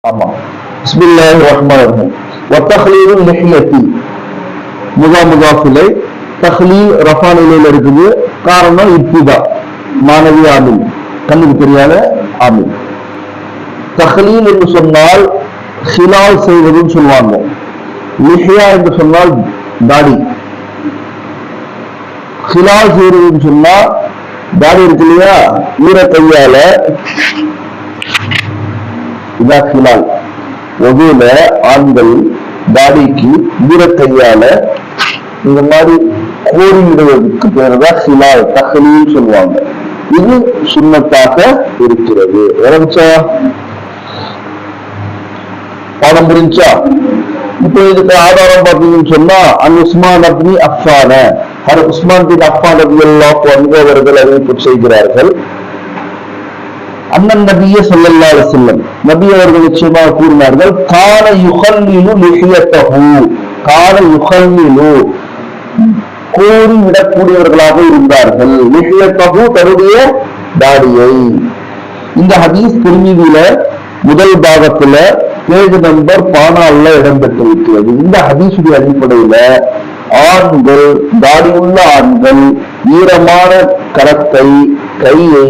ஆமா. பிஸ்மில்லாஹிர் ரஹ்மானிர் ரஹீம். வத்தஹ்லீலுல் லிஹ்யத்தி முதாஃபிலை தஹ்லீல் ரஃபா நிலையில இருக்குது. காரணம் இப்திதா மாணவி ஆமில், கண்ணுக்கு தெரியாத ஆமில். தஹ்லீல் என்று சொன்னால் ஹிலால் செய்வதுன்னு சொல்லுவாங்க. லிஹ்யா என்று சொன்னால் தாடி. ஹிலால் செய்வதுன்னு சொன்னா தாடி இருக்கு இல்லையா, ஈர கையால இதான் ஹிலால். ஒதுல ஆண்கள் தாடிக்கு ஈர கையால இந்த மாதிரி கோரி விடுவதற்கு பேருதான் ஹிலால், தஹ்லீல் சொல்லுவாங்க. இது சுன்னத்தாக இருக்கிறது. எவ்வளவுச்சா பாடம் புரிஞ்சா? இப்ப இதுக்கு ஆதாரம் பார்த்தீங்கன்னு சொன்னா உஸ்மான் அப்னி அஃபான, உஸ்மான் பின் அஃபான் ரலியல்லாஹு அன்ஹு அவர்கள் அறிவிப்பு செய்கிறார்கள். அண்ணன் நபிய ஸல்லல்லாஹு அலைஹி வஸல்லம், நபி அவர்கள் நிச்சயமாக கூறினார்கள், கான யுஹல்லிலு லிஹியத்தஹு, கான யுஹல்லிலு கோரி விடக்கூடியவர்களாக இருந்தார்கள். லிஹியத்தஹு தன்னுடைய தாடியை. இந்த ஹதீஸ் திருமிதியில முதல் பாகத்துல பேஜ் நம்பர் 14 இடம்பெற்றிருக்கிறது. இந்த ஹதீஸுடைய அடிப்படையில ஆண்கள், தாடியுள்ள ஆண்கள் ஈரமான கரத்தை கையை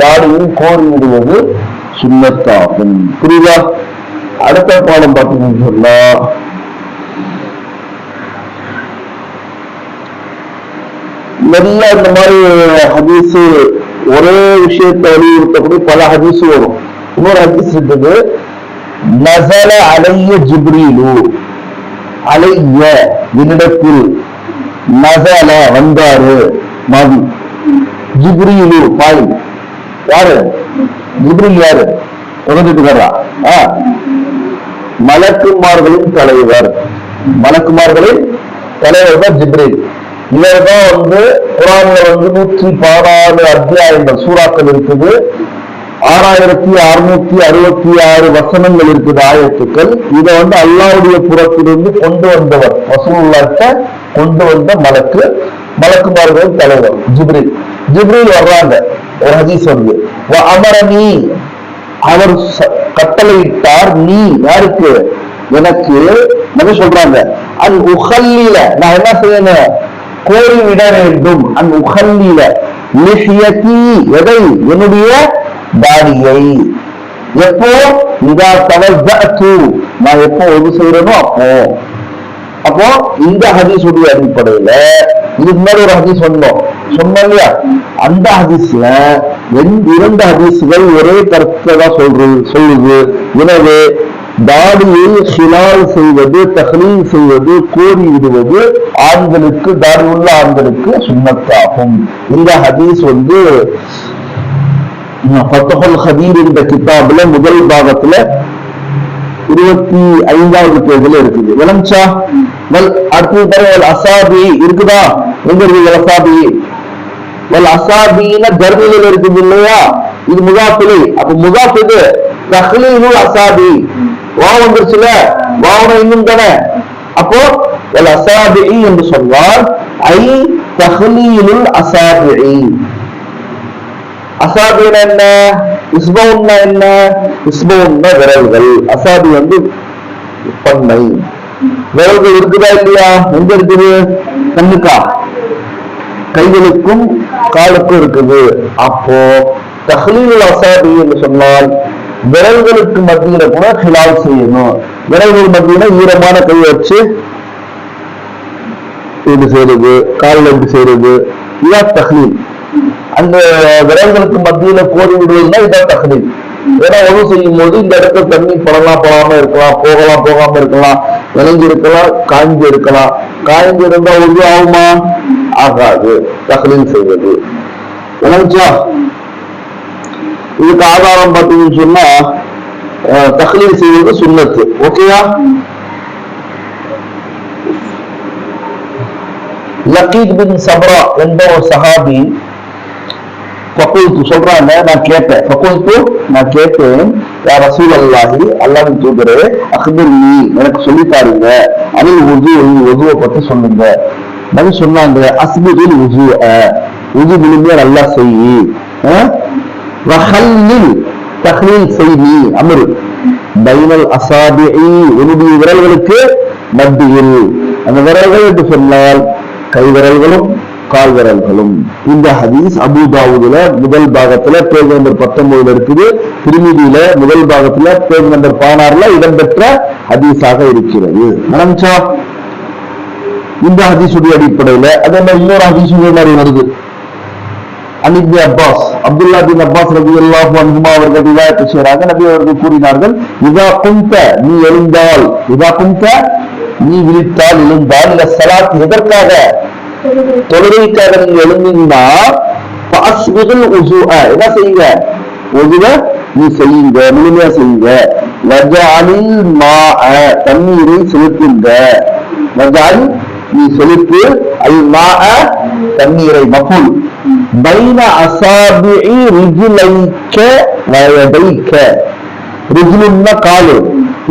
தாடியில் கோரி விடுவது சுன்னத்தாகும். புரியுதா? அடுத்த பாடம் பார்த்தீங்கன்னு சொன்னா நிறைய இந்த மாதிரி ஹதீஸ் ஒரே விஷயத்தை வலியுறுத்தக்கூடிய பல ஹதீஸ் வரும். இன்னொரு ஹதீஸ் இருக்குது, நஸல அலைய ஜிப்ரீலு, அலைய என்னிடத்தில், நஸல வந்தாரு மாதி, ஜிப்ரீலு பாய். யாரு ஜிப்ரீல்? யாரு? உணர்ந்துட்டுக்கிறா? மலக்குமார்களின் தலைவர், மலக்குமார்களின் தலைவர் தான் ஜிப்ரீல். இவர்தான் குர்ஆன்ல 114 அத்தியாயங்கள் சூறாக்கள் இருக்குது, 6666 வசனங்கள் இருக்குது, ஆயத்துக்கள். இதை அல்லாஹ்வுடைய புறத்திலிருந்து கொண்டு வந்தவர், ரசூலுல்லாஹ்ட்ட கொண்டு வந்த மலக்குமார்கள் தலைவர் ஜிப்ரீல். ஜிப்ரீல் வர்றாங்க. ஒரு ஹதீஸ் அமரனி, அவர் கட்டளையிட்டார், நீ யாருக்கு? எனக்கு. என்ன சொல்றாங்க? அன் உஹல்லில, நான் என்ன செய்யணும்? கோரி விட வேண்டும். அன் உஹல்லில லிஹியதி, எதை? என்னுடைய தாடியை. எப்போ? இதா தவஸ்ஸஅது, நான் எப்போ ஒது செய்யறனோ அப்போ இந்த ஹதீஸுடைய அடிப்படையில இதுக்கு முன்னாடி ஒரு ஹதீஸ் சொன்னோம் இல்லையா, அந்த ஹதீஸ்ல 2 ஹதீஸ்கள் ஒரே கருத்தை தான் சொல்லுது. எனவே தாடியை ஹிலால் செய்வது, தஹ்லீல் செய்வது, கோரி விடுவது ஆண்களுக்கு, தாடி உள்ள ஆண்களுக்கு சுன்னத்தாகும். இந்த ஹதீஸ் ஃபத்ஹுல் கதீர் என்ற கிதாபுல முதல் பாகத்துல 25வது பேஜ்ல இருக்குது. விளங்குச்சா? அடுத்து வல் அசாபி இருக்குதா? எங்க இருக்குது அசாபி? வல் அசாபின தர்மில இருக்குது இல்லையா? இது முதாஃபிலை. அப்ப முதாஃப் இது தஹ்லீலுல் அசாபி. வாவ் வந்துருச்சுல, வாவ் இன்னும் தானே. அப்போ வல் அசாபி என்று சொன்னால் ஐ தஹ்லீலுல் அசாபி. அசாபின என்ன? இஸ்பவுன்னா என்ன? இஸ்பவுன்னா விரல்கள். அசாபி பண்ணை. விரல்கள் இருக்குதா இல்லையா? எங்க இருக்குது? கண்ணுக்கா? கைகளுக்கும் காலுக்கும் இருக்குது. அப்போ தஹ்லீலுல் அசாபி என்று சொன்னால் விரல்களுக்கு மத்தியில கூட ஹிலால் செய்யணும். விரல்கள் மத்தியில ஈரமான கை வச்சு எப்படி செய்யறது, காலில் எப்படி செய்யறது, இதான் தஹ்லீல். அந்த விரல்களுக்கு மத்தியில கோரி விடுவதுன்னா இதான் தஹ்லீல். ஏன்னா ஒது செய்யும் போது இந்த இடத்துல தண்ணி படாம இருக்கலாம், போகாம இருக்கலாம், விளைஞ்சி இருக்கலாம், காய்ஞ்சு இருக்கலாம். காய்ஞ்சு இருந்தா ஒது ஆகுமா? ஆகாது. தஹ்லீல் செய்வது. விளைஞ்சா இதுக்கு ஆதாரம் பார்த்தீங்கன்னு சொன்னா தஹ்லீல் செய்வது சுன்னத்து. ஓகேயா? லகீத் பின் சப்ரா என்ற ஒரு சஹாபி சொல்றாங்க, நான் கேட்டேன், யா ரசூலல்லாஹி, அல்லாஹ்வின் தூதரே, அக்பிர்னி, எனக்கு சொல்லி தாருங்க, அனில் வுதுவை பத்தி சொல்லுங்க. நபி சொன்னாங்க, அஸ்பிரில் வுதுஅ, வுது முழுமையா நல்லா செய், வஹல்லில் தஹ்லீல் செய்தி அமரு பைனல் அசாபிஇ உன்னுடைய விரல்களுக்கு மத்தியில். அந்த விரல்கள் என்று சொன்னால் கை விரல்களும் கால் விரல்களும். இந்த ஹதீஸ் அபூ தாவூதுல முதல் பாகத்துல பேஜ் நம்பர் 19 இருக்குது. திருமிதியில முதல் பாகத்துல பேஜ் நம்பர் 16 இடம்பெற்ற ஹதீஸாக இருக்கிறது. மனம்சா இந்த ஹதீஸுடைய அடிப்படையில அதே மாதிரி இன்னொரு ஹதீஸுடைய மாதிரி வருது. அலிப்னு அப்பாஸ் அப்துல்லா பின் அப்பாஸ் ரலியல்லாஹு அன்ஹுமா அவர்கள் ரிவாயத் செய்றாங்க. நபி அவர்கள் கூறினார்கள், இதா குந்த நீ எழுந்தால், இதா குந்த நீ விழித்தால் எழுந்தால், இல்ல ஸலாத் எதற்காக தொழுகைக்காக நீங்க எழுந்தீங்கன்னா ஃபஅஸ்பிகுல் உஸூஅ என்ன செய்யுங்க, உஸுவ நீ செய்யுங்க, முழுமையா செய்யுங்க. வஜஅலில் மாஅ தண்ணீரை செலுத்துங்க. வஜஅல் நீ செலுத்து, அல் மாஅ தண்ணீரை, மஃபூல் பைன அசாபிஇ ரிஜ்லைக வயதைக. ரிஜ்லுன்னா காலு,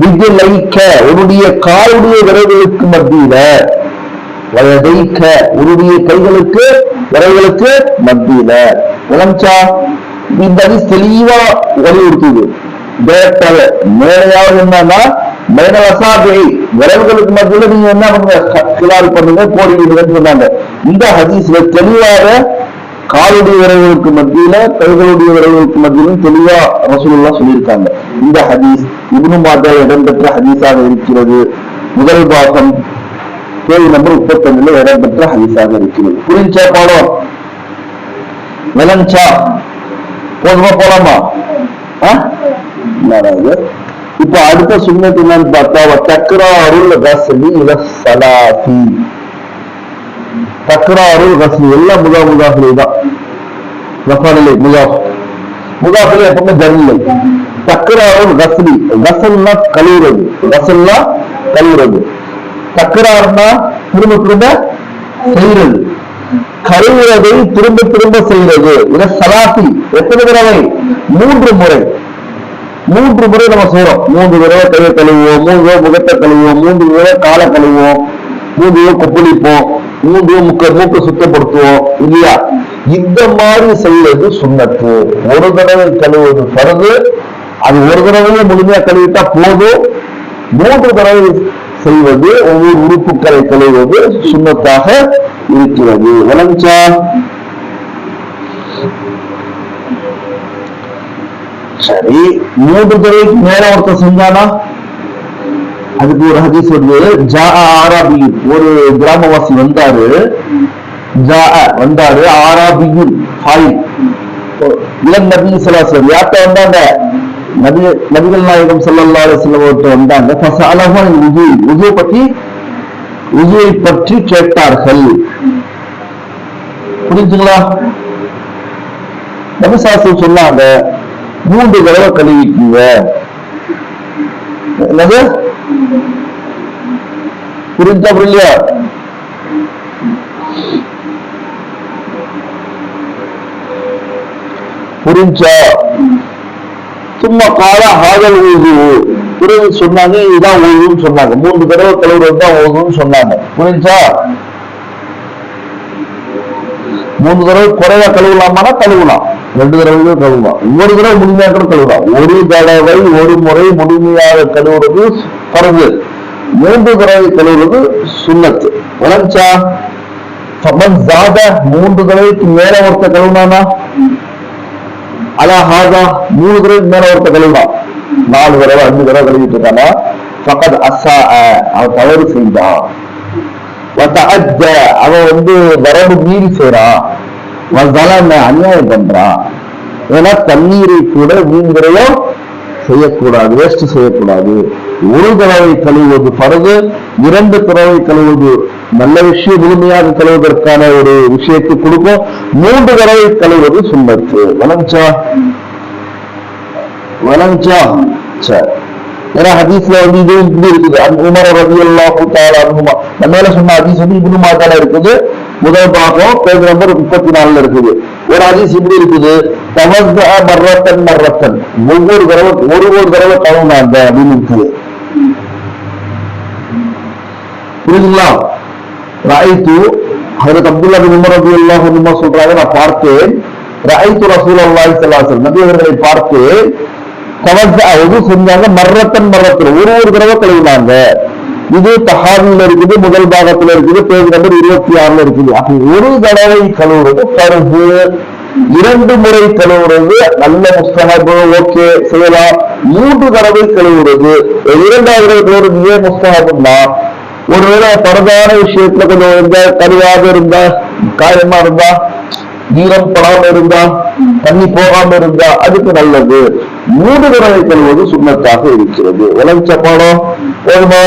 ரிஜ்லைக உன்னுடைய காலுடைய விரல்களுக்கு மத்தியில, வயதைக உன்னுடைய கைகளுக்கு விரல்களுக்கு மத்தியில. விளங்குச்சா? இந்த ஹதீஸ் தெளிவா வலியுறுத்துது. டைரக்டாக மேலையாவது என்னன்னா பைனல் அசாபிஇ விரல்களுக்கு மத்தியில நீங்க என்ன பண்ணுங்க, கிலால் பண்ணுங்க, போடுவீங்கன்னு சொன்னாங்க. இந்த ஹதீஸ்ல தெளிவாக காலுடைய விரல்களுக்கு மத்தியில கைகளுடைய விரல்களுக்கு மத்தியிலும் தெளிவா ரசூலுல்லாஹ் சொல்லியிருக்காங்க. இந்த ஹதீஸ் இப்னு மாஜா இடம்பெற்ற ஹதீஸாக இருக்கிறது. முதல் பாகம் பேஜ் நம்பர் 35 இடம்பெற்ற ஹதீஸாக இருக்கிறது. புரிஞ்சா பாடம்? விளங்குச்சா? போதுமா, போலாமா? இப்ப அடுத்த சுன்னத் என்னன்னு பார்த்தா தக்ராருல் கஸ்லி இல ஸலாத்தி. தக்ராருல் கஸ்லி எல்லாம் முதாஃபிலே தான். ரஃபானிலே முதாஃபிலே எப்பவுமே ஜர்னிலே. தக்ராருல் கஸ்லி, கஸ்ல்னா கழுவுறது, கஸ்ல்னா கழுவுறது. தக்ரார்னா திரும்ப திரும்ப செய்யறது, கழுவுறதை திரும்ப திரும்ப செய்யறது. இல ஸலாத்தி எத்தனை தடவை? 3 முறை. 3 முறை நம்ம செய்யறோம். 3 தடவை கையை கழுவுவோம், 3 தடவை முகத்தை கழுவுவோம், 3 தடவை காலை கழுவுவோம், 3 தடவை கொப்பளிப்போம், 3 தடவை மூக்கை சுத்தப்படுத்துவோம் இல்லையா? இந்த மாதிரி செய்வது சுன்னத்து. ஒரு தடவை கழுவுவது ஃபர்து. அது ஒரு தடவை முழுமையா கழுவிட்டா போதும். 3 தடவை செய்வது, ஒவ்வொரு உறுப்புகளை கழுவுவது சுன்னத்தாக இருக்கிறது. விளங்குச்சா? சரி, 3 தடவைக்கு மேல ஒருத்தர் செஞ்சானா அதுக்கு ஒரு ஹதீஸ் வருது. ஜாஅ ஆராபியுன், ஒரு கிராமவாசி வந்தாரு. ஜாஅ வந்தாரு, ஆராபியுன் ஃபாயில் இளம் நபி ஸல்லல்லாஹு அலைஹி வஸல்லம் யார்ட்ட வந்தாங்க? நபிகள் நாயகம் ஸல்லல்லாஹு அலைஹி வஸல்லம் அவர்கிட்ட வந்தாங்க. ஃபஸஅலஹு அன் உஜூவை பற்றி கேட்டார்கள். புரிஞ்சுங்களா? நபி ஸல்லல்லாஹு அலைஹி வஸல்லம் சொன்னாங்க 3 தடவை கழுவிக்குங்க. என்னது? புரிஞ்சா புரியலையா? புரிஞ்சா? சும்மா கால ஹாஜல் ஊது பிறகு சொன்னாங்க, இதுதான் ஊதுன்னு சொன்னாங்க. 3 தடவை கழுவுறது தான் ஊதுன்னு சொன்னாங்க. புரிஞ்சா? 3 தடவை குறைவா கழுவலாமானா கழுவலாம், 2 தடவையும் கழுவலாம், ஒரு தடவை முழுமையாக கூட கழுவலாம். ஒரு தடவை ஒரு முறை முழுமையாக கழுவுறது ஃபர்து, 3 தடவை கழுவுறது சுன்னத்து. விளங்குச்சா? ஃபமன் ஜாத 3 தடவைக்கு மேல ஒருத்த கழுவுனானா, அலா ஹாதா 3 தடவைக்கு மேல ஒருத்த கழுவலாம், 4 தடவை 5 தடவை கழுவிட்டு இருக்கானா, ஃபகத் அஸ்ஸா அவன் தவறு செய்தான். அவன் வரம்பு மீறி செய்றான், அநியாயம் பண்றான். ஏன்னா தண்ணீரை கூட வீண்விரயம் செய்யக்கூடாது, வேஸ்ட் செய்யக்கூடாது. ஒரு தடவை கழுவுவது ஃபர்து, 2 தடவை கழுவுவது நல்ல விஷயம், முழுமையாக கழுவுவதற்கான ஒரு விஷயத்தை கொடுக்கும். 3 தடவை கழுவுவது சுன்னத்து. வணங்கச்சா? வணங்கச்சா? சரி. ஏன்னா ஹதீஸ்ல இது இப்படி இருக்குது. உமர் ரலியல்லாஹு தஆலா அன்ஹுமா நம்மள சொன்ன ஹதீஸ் இப்னு மாஜால இருக்குது. முதல் பாகம் பேஜ் நம்பர் 34 இருக்குது. ஒரு ஹதீஸ் இப்படி இருக்குது, தவஸ்ஸா மர்ரத்தன் மர்ரத்தன், ஒவ்வொரு தடவை கழுவுனாங்க அப்படின்னு இருக்குது. புரியுதுங்களா? ரஅய்து ஹஜ்ரத் அப்துல்லாஹ் பின் உமர் ரலியல்லாஹு அன்ஹுமா சொல்றாங்க, நான் பார்த்தேன், ரஅய்து ரசூலுல்லாஹி ஸல்லல்லாஹு அலைஹி வஸல்லம் நபி அவர்களை பார்த்தேன், ஒது செஞ்சாங்க, மர்ரத்தன் ஒரு தடவை கழுவினாங்க. இது தஹாவில இருக்குது, முதல் பாகத்துல இருக்குது, பேஜ் நம்பர் 26 இருக்குது. ஒரு தடவை கழுவுறது பருகு, 2 முறை கழுவுறது நல்ல முஸ்தஹப், ஓகே செய்யலாம். 3 தடவை கழுவுறது, 2வது தடவை கழுவுறது ஏன் முஸ்தஹப்னா, ஒருவேளை பரதான விஷயத்துல கொஞ்சம் இருந்தா, கருவாக இருந்தா, காயமா இருந்தா, ஈரம் படாம இருந்தா, தண்ணி போகாம இருந்தா அதுக்கு நல்லது. 3 தடவை கழுவுவது சுண்ணத்தாக இருக்கிறது. விளைச்ச பாடம் போதுமா?